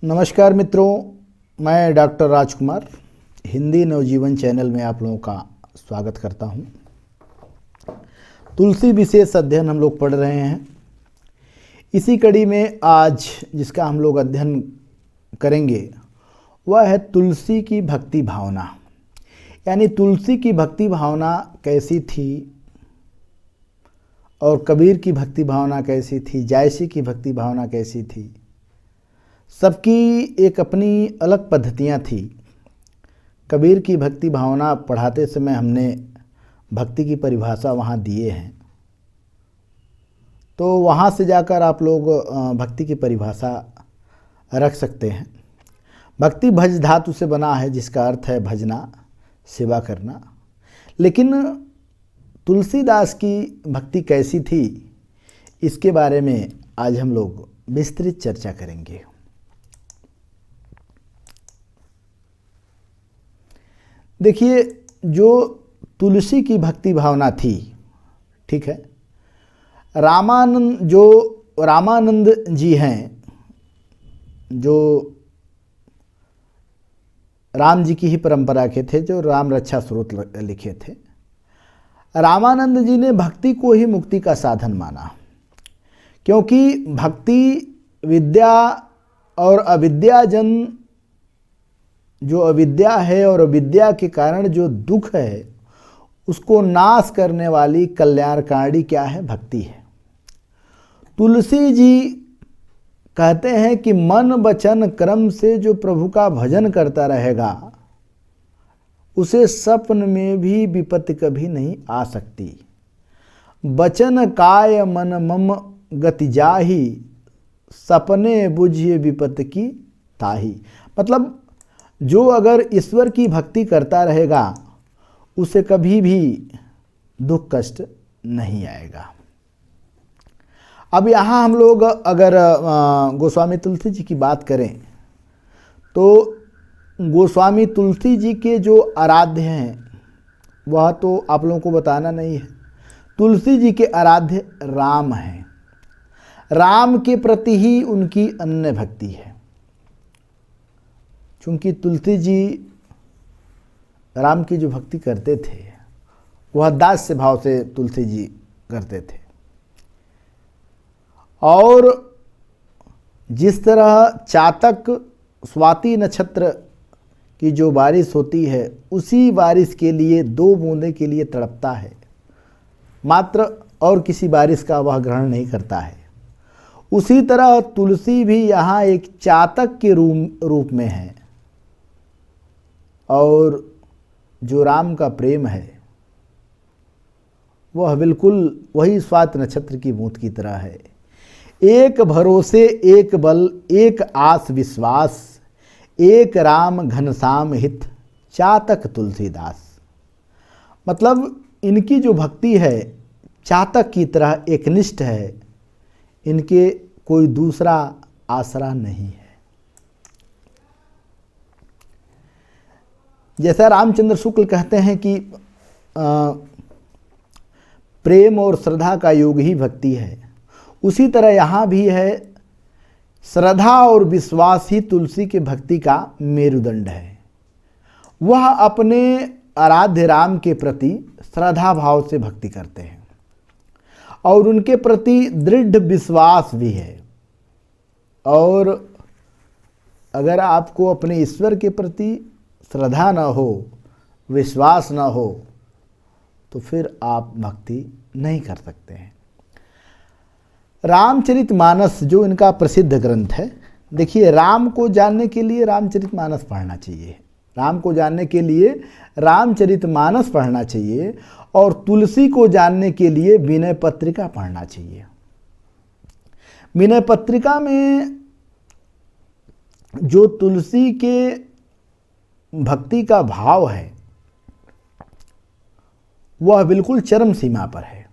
नमस्कार मित्रों, मैं डॉक्टर राजकुमार हिंदी नवजीवन चैनल में आप लोगों का स्वागत करता हूं। तुलसी विशेष अध्ययन हम लोग पढ़ रहे हैं। इसी कड़ी में आज जिसका हम लोग अध्ययन करेंगे वह है तुलसी की भक्ति भावना। यानी तुलसी की भक्ति भावना कैसी थी और कबीर की भक्ति भावना कैसी थी, जायसी की भक्ति भावना कैसी थी। सबकी एक अपनी अलग पद्धतियाँ थी। कबीर की भक्ति भावना पढ़ाते समय हमने भक्ति की परिभाषा वहाँ दिए हैं, तो वहाँ से जाकर आप लोग भक्ति की परिभाषा रख सकते हैं। भक्ति भज धातु से बना है, जिसका अर्थ है भजना, सेवा करना। लेकिन तुलसीदास की भक्ति कैसी थी, इसके बारे में आज हम लोग विस्तृत चर्चा करेंगे। देखिए, जो तुलसी की भक्ति भावना थी, ठीक है, रामानंद जी हैं, जो राम जी की ही परंपरा के थे, जो राम रक्षा स्रोत लिखे थे। रामानंद जी ने भक्ति को ही मुक्ति का साधन माना, क्योंकि भक्ति विद्या और अविद्याजन, जो अविद्या है और अविद्या के कारण जो दुख है उसको नाश करने वाली कल्याणकारी क्या है, भक्ति है। तुलसी जी कहते हैं कि मन वचन क्रम से जो प्रभु का भजन करता रहेगा उसे सपन में भी विपत्ति कभी नहीं आ सकती। वचन काय मन मम गति जाही, सपने बुझिए विपत्ति की ताही। मतलब जो अगर ईश्वर की भक्ति करता रहेगा उसे कभी भी दुख कष्ट नहीं आएगा। अब यहाँ हम लोग अगर गोस्वामी तुलसी जी की बात करें तो गोस्वामी तुलसी जी के जो आराध्य हैं वह तो आप लोगों को बताना नहीं है। तुलसी जी के आराध्य राम हैं। राम के प्रति ही उनकी अनन्य भक्ति है। क्योंकि तुलसी जी राम की जो भक्ति करते थे वह दास्य भाव से तुलसी जी करते थे। और जिस तरह चातक स्वाति नक्षत्र की जो बारिश होती है उसी बारिश के लिए, दो बूंदे के लिए तड़पता है, मात्र और किसी बारिश का वह ग्रहण नहीं करता है, उसी तरह तुलसी भी यहाँ एक चातक के रूप में है। और जो राम का प्रेम है वह बिल्कुल वही स्वाति नक्षत्र की बूंद की तरह है। एक भरोसे एक बल, एक आस विश्वास, एक राम घनश्याम हित, चातक तुलसीदास। मतलब इनकी जो भक्ति है चातक की तरह एकनिष्ठ है, इनके कोई दूसरा आसरा नहीं है। जैसा रामचंद्र शुक्ल कहते हैं कि प्रेम और श्रद्धा का योग ही भक्ति है, उसी तरह यहाँ भी है। श्रद्धा और विश्वास ही तुलसी के भक्ति का मेरुदंड है। वह अपने आराध्य राम के प्रति श्रद्धा भाव से भक्ति करते हैं और उनके प्रति दृढ़ विश्वास भी है। और अगर आपको अपने ईश्वर के प्रति श्रद्धा न हो, विश्वास न हो, तो फिर आप भक्ति नहीं कर सकते हैं। रामचरितमानस जो इनका प्रसिद्ध ग्रंथ है, देखिए, राम को जानने के लिए रामचरितमानस पढ़ना चाहिए। राम को जानने के लिए रामचरितमानस पढ़ना चाहिए और तुलसी को जानने के लिए विनय पत्रिका पढ़ना चाहिए। विनय पत्रिका में जो तुलसी के भक्ति का भाव है वह बिल्कुल चरम सीमा पर है।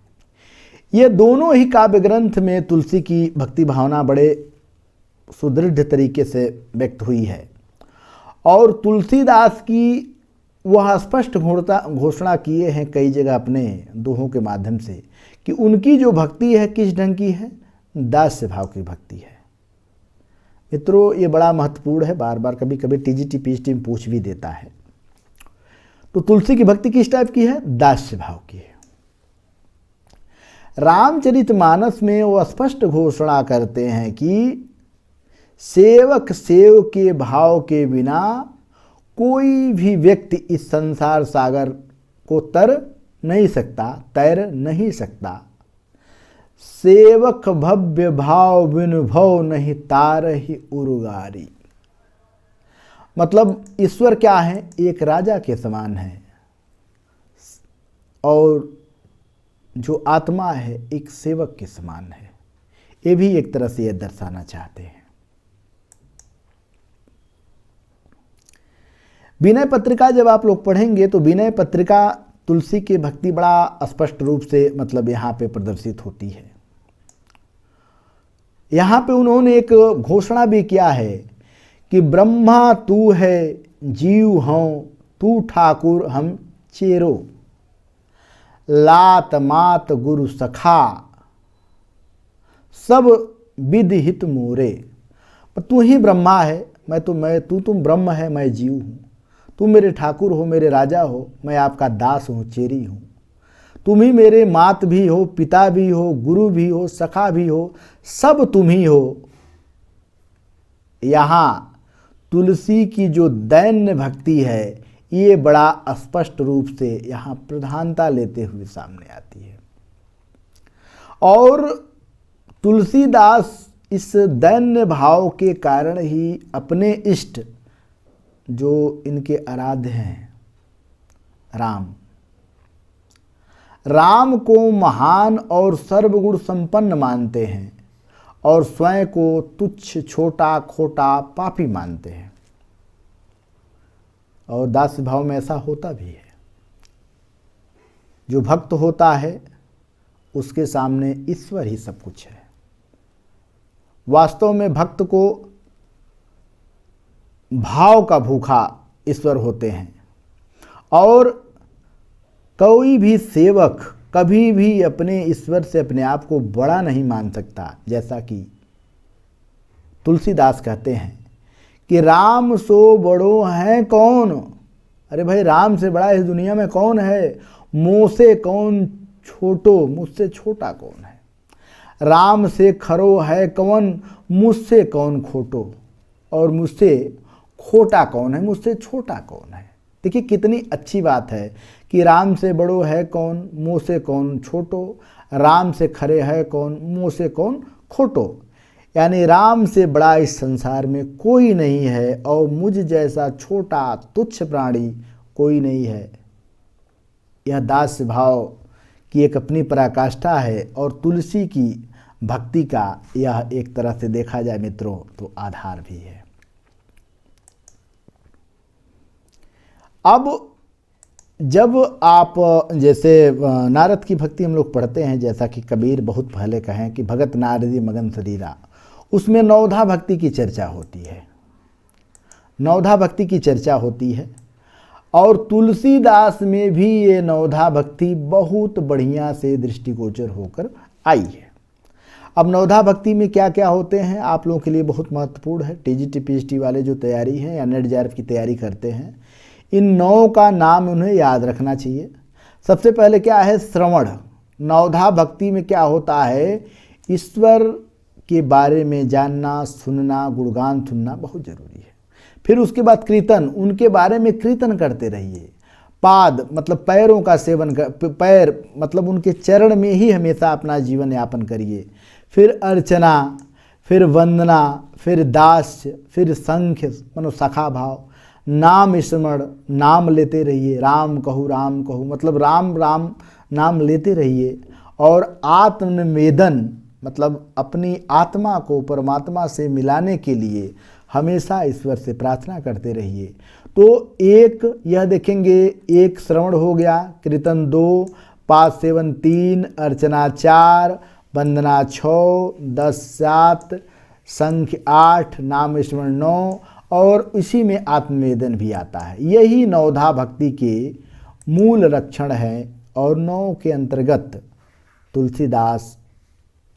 ये दोनों ही काव्य ग्रंथ में तुलसी की भक्ति भावना बड़े सुदृढ़ तरीके से व्यक्त हुई है। और तुलसीदास की वह स्पष्ट घोषणा किए हैं कई जगह अपने दोहों के माध्यम से कि उनकी जो भक्ति है किस ढंग की है, दास्य भाव की भक्ति है। मित्रों ये बड़ा महत्वपूर्ण है, बार बार कभी कभी टीजीटी पीएचटी में पूछ भी देता है। तो तुलसी की भक्ति किस टाइप की है? दास्य भाव की है। रामचरितमानस में वो स्पष्ट घोषणा करते हैं कि सेवक सेव के भाव के बिना कोई भी व्यक्ति इस संसार सागर को तैर नहीं सकता। सेवक भव्य भाव बिनु भव नहीं तार ही उर्गारी। मतलब ईश्वर क्या है? एक राजा के समान है, और जो आत्मा है एक सेवक के समान है। ये भी एक तरह से यह दर्शाना चाहते हैं। विनय पत्रिका जब आप लोग पढ़ेंगे तो विनय पत्रिका तुलसी की भक्ति बड़ा स्पष्ट रूप से मतलब यहाँ पे प्रदर्शित होती है। यहाँ पे उन्होंने एक घोषणा भी किया है कि ब्रह्मा तू है, जीव हूँ तू ठाकुर हम चेरो, लात मात गुरु सखा सब विद हित मोरे। तू ही ब्रह्मा है, तू तुम ब्रह्म है, मैं जीव हूँ। तुम मेरे ठाकुर हो, मेरे राजा हो, मैं आपका दास हूँ, चेरी हूँ। तुम ही मेरे मात भी हो, पिता भी हो, गुरु भी हो, सखा भी हो, सब तुम ही हो। यहाँ तुलसी की जो दैन्य भक्ति है ये बड़ा स्पष्ट रूप से यहाँ प्रधानता लेते हुए सामने आती है। और तुलसीदास इस दैन्य भाव के कारण ही अपने इष्ट जो इनके आराध्य हैं राम को महान और सर्वगुण संपन्न मानते हैं और स्वयं को तुच्छ छोटा खोटा पापी मानते हैं। और दास भाव में ऐसा होता भी है। जो भक्त होता है उसके सामने ईश्वर ही सब कुछ है। वास्तव में भक्त को भाव का भूखा ईश्वर होते हैं। और कोई भी सेवक कभी भी अपने ईश्वर से अपने आप को बड़ा नहीं मान सकता। जैसा कि तुलसीदास कहते हैं कि राम सो बड़ो है कौन। अरे भाई, राम से बड़ा इस दुनिया में कौन है? मोसे कौन छोटो, मुझसे छोटा कौन है? राम से खरो है कौन, मुझसे कौन खोटो, और मुझसे खोटा कौन है, मुझसे छोटा कौन है। देखिए कितनी अच्छी बात है कि राम से बड़ो है कौन, मुँह से कौन छोटो, राम से खरे है कौन, मुँह से कौन खोटो। यानी राम से बड़ा इस संसार में कोई नहीं है और मुझ जैसा छोटा तुच्छ प्राणी कोई नहीं है। यह दास भाव की एक अपनी पराकाष्ठा है और तुलसी की भक्ति का यह एक तरह से देखा जाए मित्रों तो आधार भी है। अब जब आप जैसे नारद की भक्ति हम लोग पढ़ते हैं, जैसा कि कबीर बहुत पहले कहें कि भगत नारदी मगन शरीरा, उसमें नवधा भक्ति की चर्चा होती है। नवधा भक्ति की चर्चा होती है और तुलसीदास में भी ये नवधा भक्ति बहुत बढ़िया से दृष्टिगोचर होकर आई है। अब नवधा भक्ति में क्या क्या होते हैं आप लोगों के लिए बहुत महत्वपूर्ण है। टीजीटी पीएचटी वाले जो तैयारी हैं या नेट जेआरएफ की तैयारी करते हैं, इन 9 का नाम उन्हें याद रखना चाहिए। सबसे पहले क्या है? श्रवण। नवधा भक्ति में क्या होता है? ईश्वर के बारे में जानना, सुनना, गुणगान सुनना बहुत जरूरी है। फिर उसके बाद कीर्तन, उनके बारे में कीर्तन करते रहिए। पाद मतलब पैरों का सेवन कर, पैर मतलब उनके चरण में ही हमेशा अपना जीवन यापन करिए। फिर अर्चना, फिर वंदना, फिर दास्य, फिर संख्य मनो सखा भाव, नाम स्मरण, नाम लेते रहिए। राम कहूँ मतलब राम राम नाम लेते रहिए। और आत्मनिवेदन मतलब अपनी आत्मा को परमात्मा से मिलाने के लिए हमेशा ईश्वर से प्रार्थना करते रहिए। तो एक यह देखेंगे, एक श्रवण हो गया, कीर्तन 2, पाद सेवन 3, अर्चना 4, वंदना 6, 10 7, संख्य 8, नाम स्मरण 9 और इसी में आत्मनिवेदन भी आता है। यही नवधा भक्ति के मूल लक्षण है और 9 के अंतर्गत तुलसीदास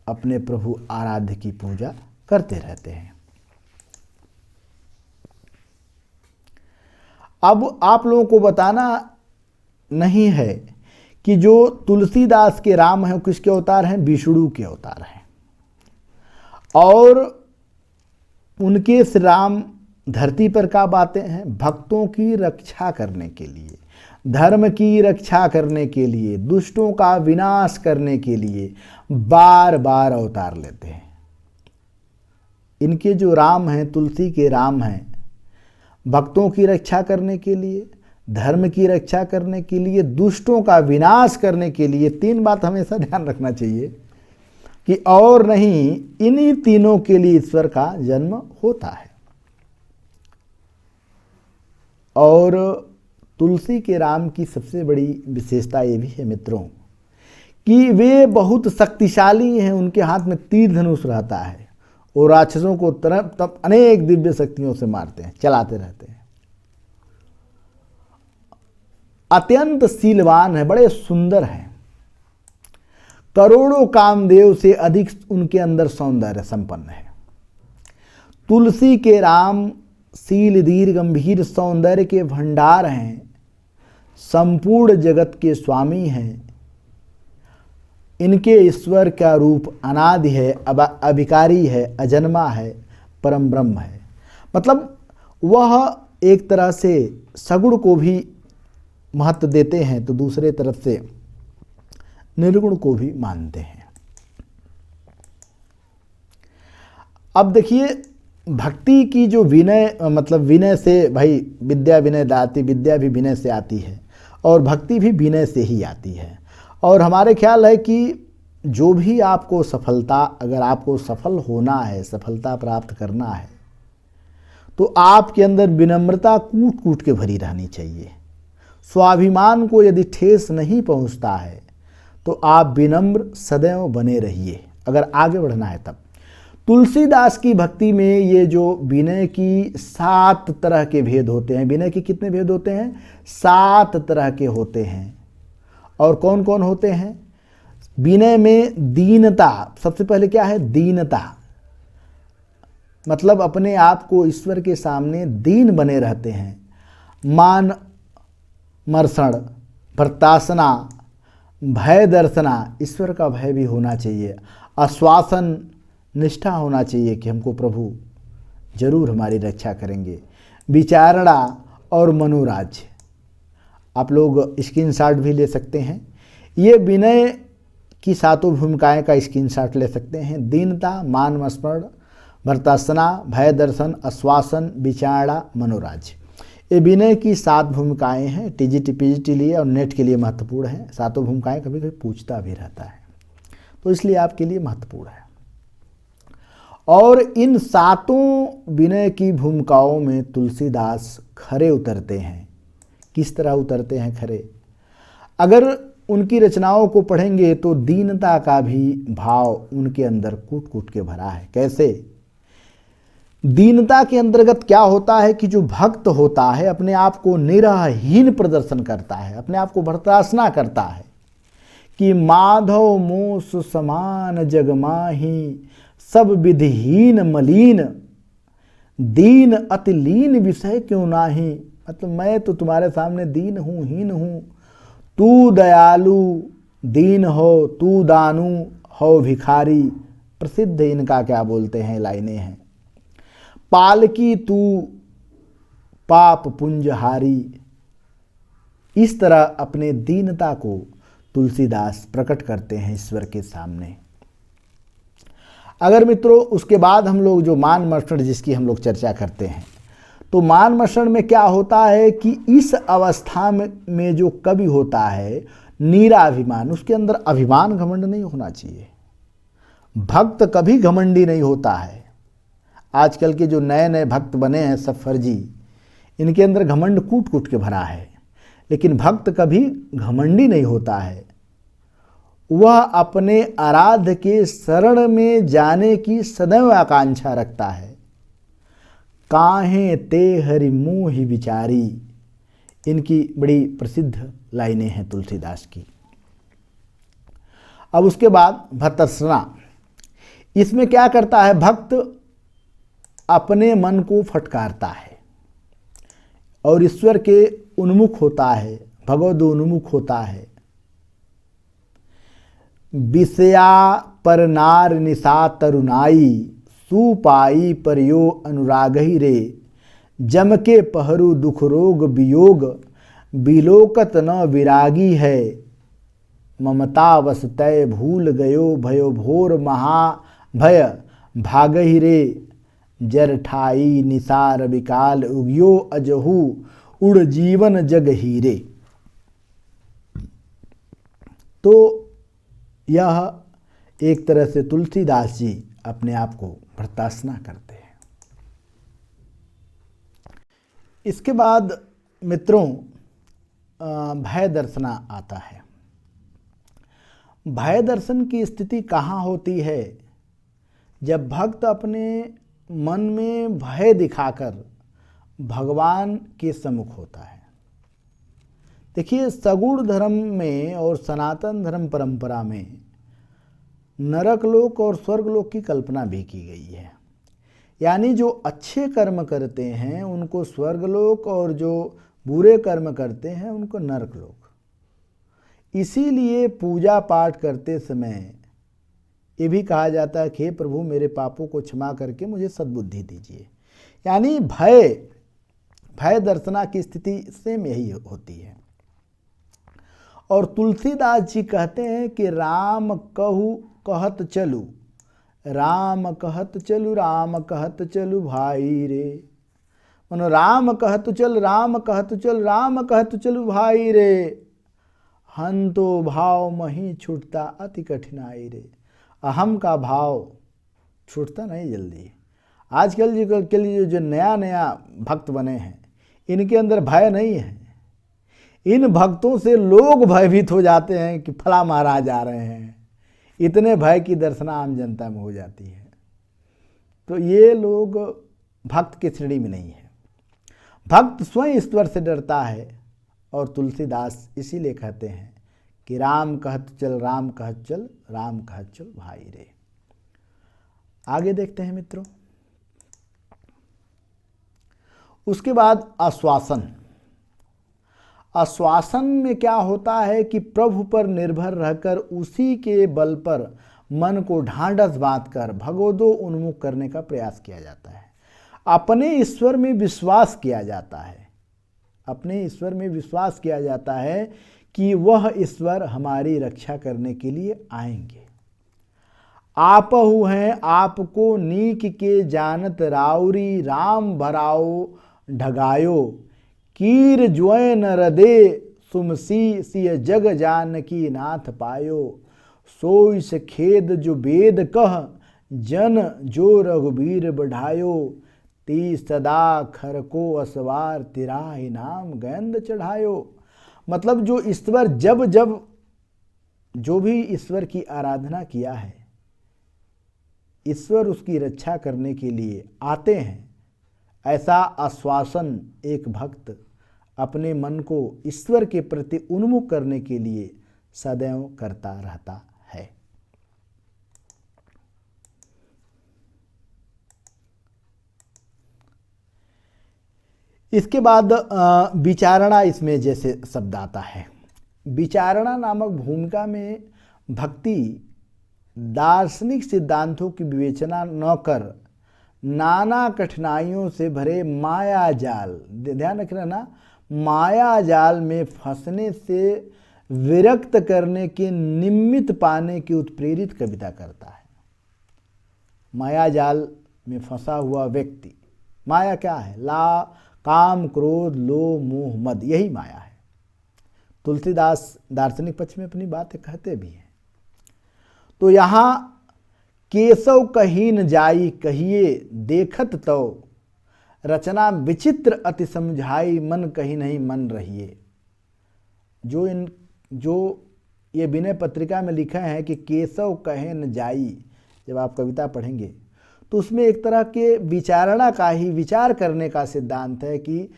अपने प्रभु आराध्य की पूजा करते रहते हैं। अब आप लोगों को बताना नहीं है कि जो तुलसीदास के राम हैं वो किसके अवतार हैं? विष्णु के अवतार हैं। और उनके श्री राम धरती पर कब आते हैं? भक्तों की रक्षा करने के लिए, धर्म की रक्षा करने के लिए, दुष्टों का विनाश करने के लिए बार बार अवतार लेते हैं। इनके जो राम हैं, तुलसी के राम हैं, भक्तों की रक्षा करने के लिए, धर्म की रक्षा करने के लिए, दुष्टों का विनाश करने के लिए। तीन बात हमेशा ध्यान रखना चाहिए कि और नहीं, इन्हीं तीनों के लिए ईश्वर का जन्म होता है। और तुलसी के राम की सबसे बड़ी विशेषता ये भी है मित्रों कि वे बहुत शक्तिशाली हैं। उनके हाथ में तीर धनुष रहता है और राक्षसों को तब अनेक दिव्य शक्तियों से मारते हैं, चलाते रहते हैं। अत्यंत शीलवान है, बड़े सुंदर हैं। करोड़ों कामदेव से अधिक उनके अंदर सौंदर्य संपन्न है। तुलसी के राम शील दीर गंभीर सौंदर्य के भंडार हैं, संपूर्ण जगत के स्वामी हैं। इनके ईश्वर का रूप अनादि है, अभिकारी है, अजन्मा है, परम ब्रह्म है। मतलब वह एक तरह से सगुण को भी महत्व देते हैं तो दूसरे तरफ से निर्गुण को भी मानते हैं। अब देखिए, भक्ति की जो विनय, मतलब विनय से, भाई विद्या विनय दाती, विद्या भी विनय से आती है और भक्ति भी विनय से ही आती है। और हमारे ख्याल है कि जो भी आपको सफलता, अगर आपको सफल होना है, सफलता प्राप्त करना है, तो आपके अंदर विनम्रता कूट कूट के भरी रहनी चाहिए। स्वाभिमान को यदि ठेस नहीं पहुंचता है तो आप विनम्र सदैव बने रहिए, अगर आगे बढ़ना है तब। तुलसीदास की भक्ति में ये जो विनय की 7 तरह के भेद होते हैं। विनय के कितने भेद होते हैं? 7 तरह के होते हैं। और कौन कौन होते हैं? विनय में दीनता, सबसे पहले क्या है? दीनता, मतलब अपने आप को ईश्वर के सामने दीन बने रहते हैं। मान मर्षण, भर्तासना, भय दर्शना, ईश्वर का भय भी होना चाहिए। आश्वासन, निष्ठा होना चाहिए कि हमको प्रभु जरूर हमारी रक्षा करेंगे। विचारणा और मनोराज्य, आप लोग स्क्रीनशॉट भी ले सकते हैं। ये विनय की 7 भूमिकाएं का स्क्रीनशॉट ले सकते हैं। दीनता, मान मस्मरण, भर्तासना, भय दर्शन, आश्वासन, विचारणा, मनोराज्य। ये विनय की 7 भूमिकाएं हैं। टीजीटी पीजीटी लिए और नेट के लिए महत्वपूर्ण हैं। 7 भूमिकाएं कभी कभी पूछता भी रहता है, तो इसलिए आपके लिए महत्वपूर्ण है। और इन 7 विनय की भूमिकाओं में तुलसीदास खरे उतरते हैं। किस तरह उतरते हैं खरे? अगर उनकी रचनाओं को पढ़ेंगे तो दीनता का भी भाव उनके अंदर कूट कूट के भरा है। कैसे? दीनता के अंतर्गत क्या होता है कि जो भक्त होता है अपने आप को निराहीन प्रदर्शन करता है, अपने आप को भर्त्सना करता है कि माधव मोस समान जग माही, सब विधिहीन मलिन, दीन अति लीन विषय क्यों नाही। मतलब मैं तो तुम्हारे सामने दीन हूँ, हीन हूँ, तू दयालु दीन हो, तू दानू हो भिखारी। प्रसिद्ध इनका क्या बोलते हैं लाइनें हैं। पालकी तू पाप पुंजहारी। इस तरह अपने दीनता को तुलसीदास प्रकट करते हैं ईश्वर के सामने। अगर मित्रों उसके बाद हम लोग जो मान मर्षण जिसकी हम लोग चर्चा करते हैं, तो मान मर्षण में क्या होता है कि इस अवस्था में जो कवि होता है नीराभिमान, उसके अंदर अभिमान घमंड नहीं होना चाहिए। भक्त कभी घमंडी नहीं होता है। आजकल के जो नए नए भक्त बने हैं सब फर्जी, इनके अंदर घमंड कूट कूट के भरा है। लेकिन भक्त कभी घमंडी नहीं होता है। वह अपने आराध्य के शरण में जाने की सदैव आकांक्षा रखता है। काहे ते हरि मोहि विचारी, इनकी बड़ी प्रसिद्ध लाइनें हैं तुलसीदास की। अब उसके बाद भर्त्सना, इसमें क्या करता है भक्त? अपने मन को फटकारता है और ईश्वर के उन्मुख होता है, भगवद उन्मुख होता है। विषया पर नार निशा तरुणाई, सुपाई पर यो अनुरागही रे। जम के पहरू दुख रोग वियोग, बिलोकत न विरागी है। ममता वस तय भूल गयो, भयो भोर महाभय भागही रे। जर ठाई निसार विकाल, उगियो अजहू उड़ जीवन जग हीरे। तो यह एक तरह से तुलसीदास जी अपने आप को भर्त्सना करते हैं। इसके बाद मित्रों भय दर्शना आता है। भय दर्शन की स्थिति कहाँ होती है? जब भक्त अपने मन में भय दिखाकर भगवान के सम्मुख होता है। देखिए, सगुण धर्म में और सनातन धर्म परंपरा में नरक लोक और स्वर्ग लोक की कल्पना भी की गई है। यानी जो अच्छे कर्म करते हैं उनको स्वर्ग लोक और जो बुरे कर्म करते हैं उनको नरक लोक। इसीलिए पूजा पाठ करते समय ये भी कहा जाता है कि हे प्रभु मेरे पापों को क्षमा करके मुझे सद्बुद्धि दीजिए। यानी भय दर्शना की स्थिति सेम यही होती है। और तुलसीदास जी कहते हैं कि राम कहू कहत चलू, राम कहत चलू, राम कहत चलू भाई रे। मनो राम कहत चल, राम कहत चल, राम कहत चलू भाई रे। हंतो भाव मही छूटता अति कठिनाई रे। अहम का भाव छूटता नहीं जल्दी। आजकल के लिए जो नया नया भक्त बने हैं इनके अंदर भय नहीं है। इन भक्तों से लोग भयभीत हो जाते हैं कि फला महाराज आ रहे हैं। इतने भय की दर्शना आम जनता में हो जाती है। तो ये लोग भक्त की श्रेणी में नहीं है। भक्त स्वयं ईश्वर से डरता है। और तुलसीदास इसीलिए कहते हैं कि राम कहत चल, राम कहत चल, राम कहत चल भाई रे। आगे देखते हैं मित्रों। उसके बाद आश्वासन। आश्वासन में क्या होता है कि प्रभु पर निर्भर रहकर उसी के बल पर मन को ढांढस बांधकर भगवदो उन्मुख करने का प्रयास किया जाता है। अपने ईश्वर में विश्वास किया जाता है। अपने ईश्वर में विश्वास किया जाता है कि वह ईश्वर हमारी रक्षा करने के लिए आएंगे। आपहु हैं आपको नीक के जानत राउरी, राम भराओ ढगायो। कीर ज्वय न हृदय सुमसी, सिय जग जानकी नाथ पायो। सोइस खेद जो वेद कह, जन जो रघुबीर बढ़ायो। ती सदा खर को असवार, तिराहि नाम गंध चढ़ायो। मतलब जो ईश्वर जब जो भी ईश्वर की आराधना किया है, ईश्वर उसकी रक्षा करने के लिए आते हैं। ऐसा आश्वासन एक भक्त अपने मन को ईश्वर के प्रति उन्मुख करने के लिए सदैव करता रहता है। इसके बाद विचारणा इसमें जैसे शब्द आता है। विचारणा नामक भूमिका में भक्ति दार्शनिक सिद्धांतों की विवेचना न कर नाना कठिनाइयों से भरे माया जाल, ध्यान रखना ना, माया जाल में फंसने से विरक्त करने के निमित्त पाने की उत्प्रेरित कविता करता है। माया जाल में फंसा हुआ व्यक्ति, माया क्या है? काम क्रोध लोभ मोह मद, यही माया है। तुलसीदास दार्शनिक पक्ष में अपनी बातें कहते भी हैं। तो यहाँ केशव कहीं न जाई कहिए देखत तो, रचना विचित्र अति समझाई मन कहीं नहीं मन रहिए। जो ये विनय पत्रिका में लिखा है कि केशव कहे न जाई, जब आप कविता पढ़ेंगे तो उसमें एक तरह के विचारणा का ही, विचार करने का सिद्धांत है कि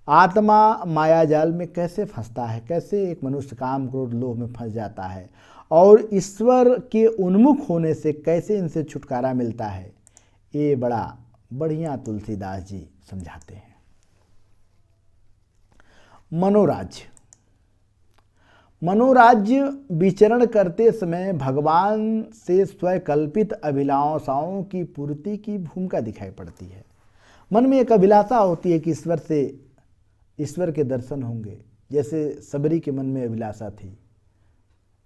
आत्मा माया जाल में कैसे फंसता है, कैसे एक मनुष्य काम क्रोध लोभ में फंस जाता है और ईश्वर के उन्मुख होने से कैसे इनसे छुटकारा मिलता है। ये बड़ा बढ़िया तुलसीदास जी समझाते हैं। मनोराज्य। मनोराज्य विचरण करते समय भगवान से स्वकल्पित अभिलाषाओं की पूर्ति की भूमिका दिखाई पड़ती है। मन में एक अभिलाषा होती है कि ईश्वर के दर्शन होंगे। जैसे सबरी के मन में अभिलाषा थी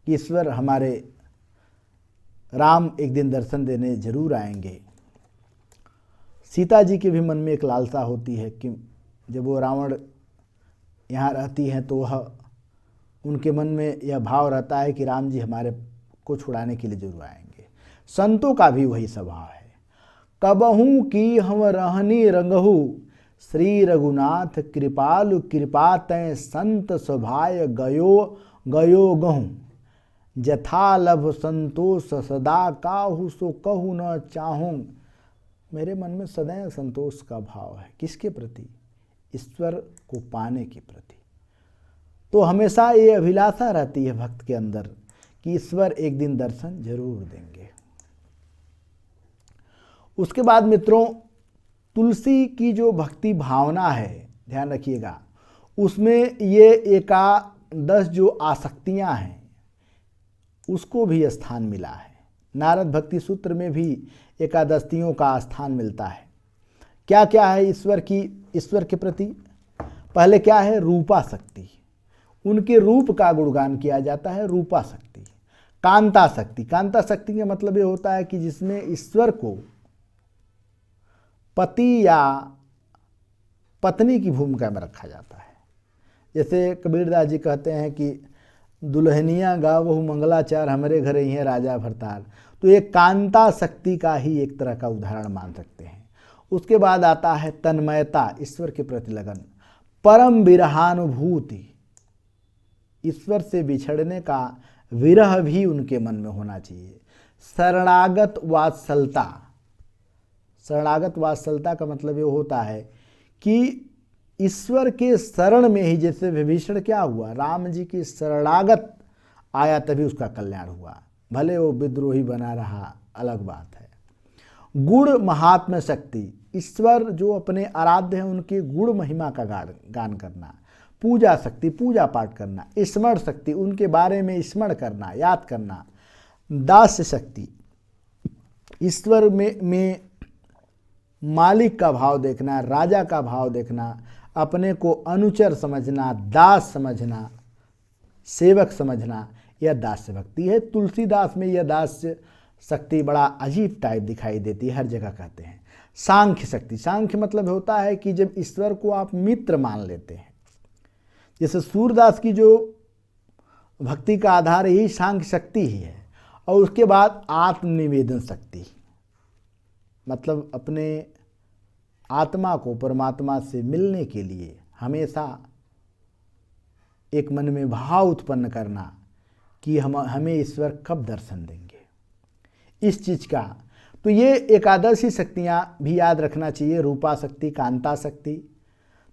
कि ईश्वर हमारे राम एक दिन दर्शन देने जरूर आएंगे। सीता जी के भी मन में एक लालसा होती है कि जब वो रावण यहाँ रहती हैं तो वह उनके मन में यह भाव रहता है कि राम जी हमारे को छुड़ाने के लिए जरूर आएंगे। संतों का भी वही स्वभाव है। कबहू की हम रहनी रंगहु श्री रघुनाथ कृपालु कृपा तय संत स्वभाय गयो गयो गहूँ जथा लभ संतोष सदा काहू सो कहू न चाहूँ। मेरे मन में सदैव संतोष का भाव है। किसके प्रति? ईश्वर को पाने के प्रति। तो हमेशा ये अभिलाषा रहती है भक्त के अंदर कि ईश्वर एक दिन दर्शन जरूर देंगे। उसके बाद मित्रों, तुलसी की जो भक्ति भावना है, ध्यान रखिएगा, उसमें ये एकादश जो आसक्तियां हैं उसको भी स्थान मिला है। नारद भक्ति सूत्र में भी एकादशियों का स्थान मिलता है। क्या क्या है ईश्वर के प्रति? पहले क्या है? रूपा शक्ति। उनके रूप का गुणगान किया जाता है, रूपा शक्ति। कांता शक्ति। कांता शक्ति का मतलब ये होता है कि जिसमें ईश्वर को पति या पत्नी की भूमिका में रखा जाता है। जैसे कबीरदास जी कहते हैं कि दुल्हनिया गावहु मंगलाचार हमरे घरे ही है राजा भरतार। तो ये कांता शक्ति का ही एक तरह का उदाहरण मान सकते हैं। उसके बाद आता है तन्मयता, ईश्वर के प्रति लगन। परम विरहानुभूति, ईश्वर से बिछड़ने का विरह भी उनके मन में होना चाहिए। शरणागत वात्सलता। शरणागत वात्सलता का मतलब ये होता है कि ईश्वर के शरण में ही, जैसे विभीषण क्या हुआ, राम जी की शरणागत आया तभी उसका कल्याण हुआ। भले वो विद्रोही बना रहा, अलग बात है। गुण महात्म्य शक्ति, ईश्वर जो अपने आराध्य हैं उनके गुण महिमा का गान करना। पूजा शक्ति, पूजा पाठ करना। स्मरण शक्ति, उनके बारे में स्मरण करना, याद करना। दास्य शक्ति, ईश्वर में मालिक का भाव देखना, राजा का भाव देखना, अपने को अनुचर समझना, दास समझना, सेवक समझना, यह दास्य भक्ति है। तुलसीदास में यह दास्य शक्ति बड़ा अजीब टाइप दिखाई देती है, हर जगह कहते हैं। सांख्य शक्ति, सांख्य मतलब होता है कि जब ईश्वर को आप मित्र मान लेते हैं। जैसे सूरदास की जो भक्ति का आधार यही सांख्य शक्ति ही है। और उसके बाद आत्मनिवेदन शक्ति, मतलब अपने आत्मा को परमात्मा से मिलने के लिए हमेशा एक मन में भाव उत्पन्न करना कि हमें ईश्वर कब दर्शन देंगे, इस चीज का। तो ये एकादशी शक्तियाँ भी याद रखना चाहिए। रूपा शक्ति, कांता शक्ति,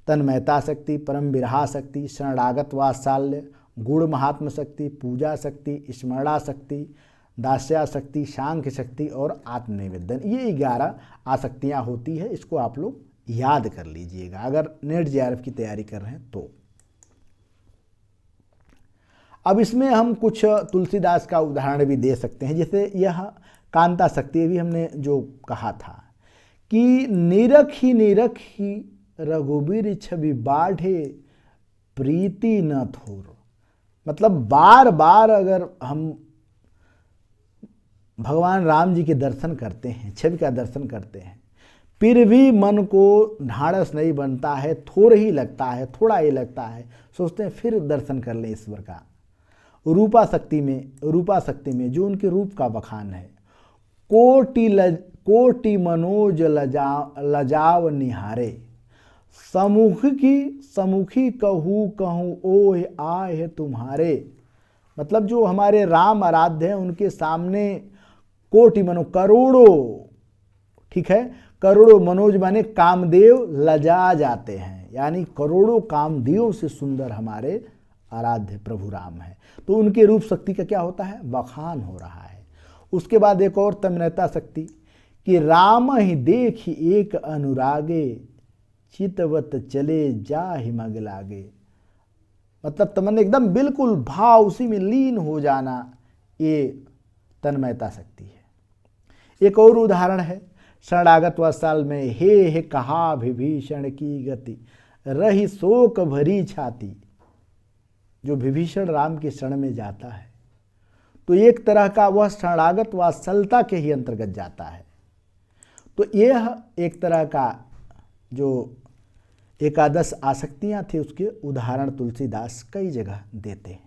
तन्मयता शक्ति, परम विरहा शक्ति, शरणागत वात्सल्य, गुण महात्म शक्ति, पूजा शक्ति, स्मरणा शक्ति, दास्या शक्ति, सांख्य शक्ति और आत्मनिवेदन। ये 11 आसक्तियाँ होती है। इसको आप लोग याद कर लीजिएगा अगर नेट जेआरएफ की तैयारी कर रहे हैं तो। अब इसमें हम कुछ तुलसीदास का उदाहरण भी दे सकते हैं। जैसे यह कांता शक्ति भी हमने जो कहा था कि निरख ही रघुबीर छवि बाढ़े प्रीति न थोर। मतलब बार बार अगर हम भगवान राम जी के दर्शन करते हैं, छवि का दर्शन करते हैं, फिर भी मन को ढाढ़स नहीं बनता है, थोड़ा ही लगता है, थोड़ा ही लगता है, सोचते हैं फिर दर्शन कर लें ईश्वर का। रूपा शक्ति में जो उनके रूप का बखान है। कोटि मनोज लजाव निहारे, समुखी कहूँ ओह आए तुम्हारे। मतलब जो हमारे राम आराध्य हैं उनके सामने कोटि करोड़ों, ठीक है, करोड़ों मनोज माने कामदेव लजा जाते हैं, यानी करोड़ों कामदेव से सुंदर हमारे आराध्य प्रभु राम है। तो उनके रूप शक्ति का क्या होता है? बखान हो रहा है। उसके बाद एक और तन्मयता शक्ति कि राम ही देख एक अनुरागे चितवत चले जा ही मग लागे। मतलब तमन्ना एकदम बिल्कुल भाव उसी में लीन हो जाना, ये तन्मयता शक्ति है। एक और उदाहरण है शरणागत वत्सल में, हे कहा विभीषण की गति, रही शोक भरी छाती। जो विभीषण राम के शरण में जाता है तो एक तरह का वह शरणागत वात्सलता के ही अंतर्गत जाता है। तो यह एक तरह का जो एकादश आसक्तियां थी उसके उदाहरण तुलसीदास कई जगह देते हैं।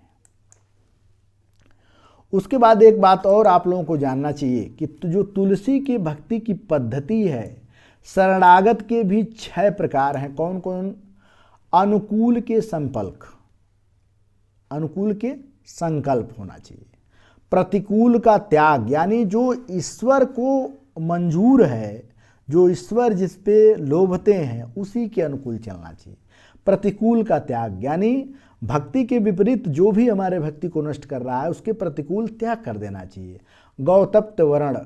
उसके बाद एक बात और आप लोगों को जानना चाहिए कि जो तुलसी की भक्ति की पद्धति है, शरणागत के भी 6 प्रकार हैं। कौन कौन? अनुकूल के संकल्प, अनुकूल के संकल्प होना चाहिए, प्रतिकूल का त्याग, यानी जो ईश्वर को मंजूर है, जो ईश्वर जिस पे लोभते हैं उसी के अनुकूल चलना चाहिए। प्रतिकूल का त्याग यानी भक्ति के विपरीत जो भी हमारे भक्ति को नष्ट कर रहा है उसके प्रतिकूल त्याग कर देना चाहिए। गौतप्त वर्ण,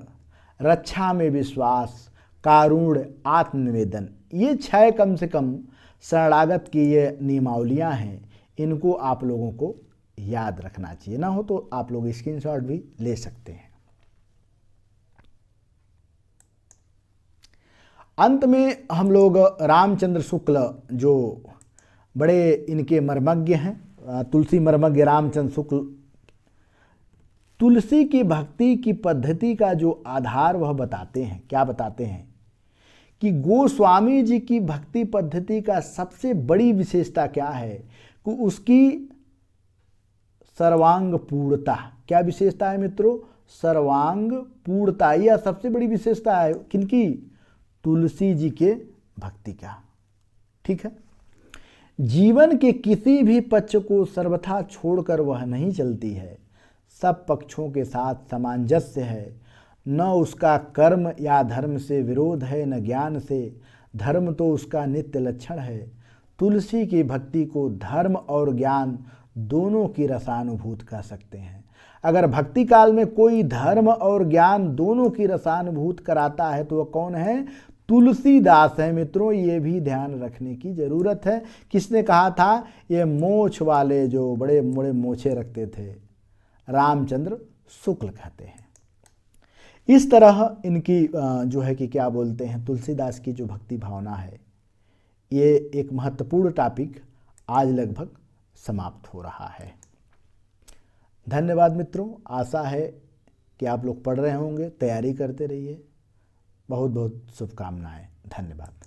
रक्षा में विश्वास, कारुण्य, आत्मनिवेदन, ये 6 कम से कम शरणागत की ये नियमावलियाँ हैं। इनको आप लोगों को याद रखना चाहिए, ना हो तो आप लोग स्क्रीनशॉट भी ले सकते हैं। अंत में हम लोग रामचंद्र शुक्ल, जो बड़े इनके मर्मज्ञ हैं, तुलसी मर्मज्ञ रामचंद्र शुक्ल, तुलसी की भक्ति की पद्धति का जो आधार वह बताते हैं। क्या बताते हैं कि गोस्वामी जी की भक्ति पद्धति का सबसे बड़ी विशेषता क्या है कि उसकी सर्वांग पूर्णता। क्या विशेषता है मित्रों? सर्वांग पूर्णता। यह सबसे बड़ी विशेषता है किनकी? तुलसी जी के भक्ति का। ठीक है। जीवन के किसी भी पक्ष को सर्वथा छोड़कर वह नहीं चलती है, सब पक्षों के साथ सामंजस्य है। न उसका कर्म या धर्म से विरोध है, न ज्ञान से, धर्म तो उसका नित्य लक्षण है। तुलसी की भक्ति को धर्म और ज्ञान दोनों की रसानुभूत कह सकते हैं। अगर भक्ति काल में कोई धर्म और ज्ञान दोनों की रसानुभूत कराता है तो वह कौन है? तुलसीदास है मित्रों। ये भी ध्यान रखने की जरूरत है। किसने कहा था? ये मोछ वाले जो बड़े बड़े मोछे रखते थे, रामचंद्र शुक्ल कहते हैं। इस तरह इनकी जो है कि क्या बोलते हैं, तुलसीदास की जो भक्ति भावना है, ये एक महत्वपूर्ण टॉपिक आज लगभग समाप्त हो रहा है। धन्यवाद मित्रों। आशा है कि आप लोग पढ़ रहे होंगे, तैयारी करते रहिए। बहुत बहुत शुभकामनाएं। धन्यवाद।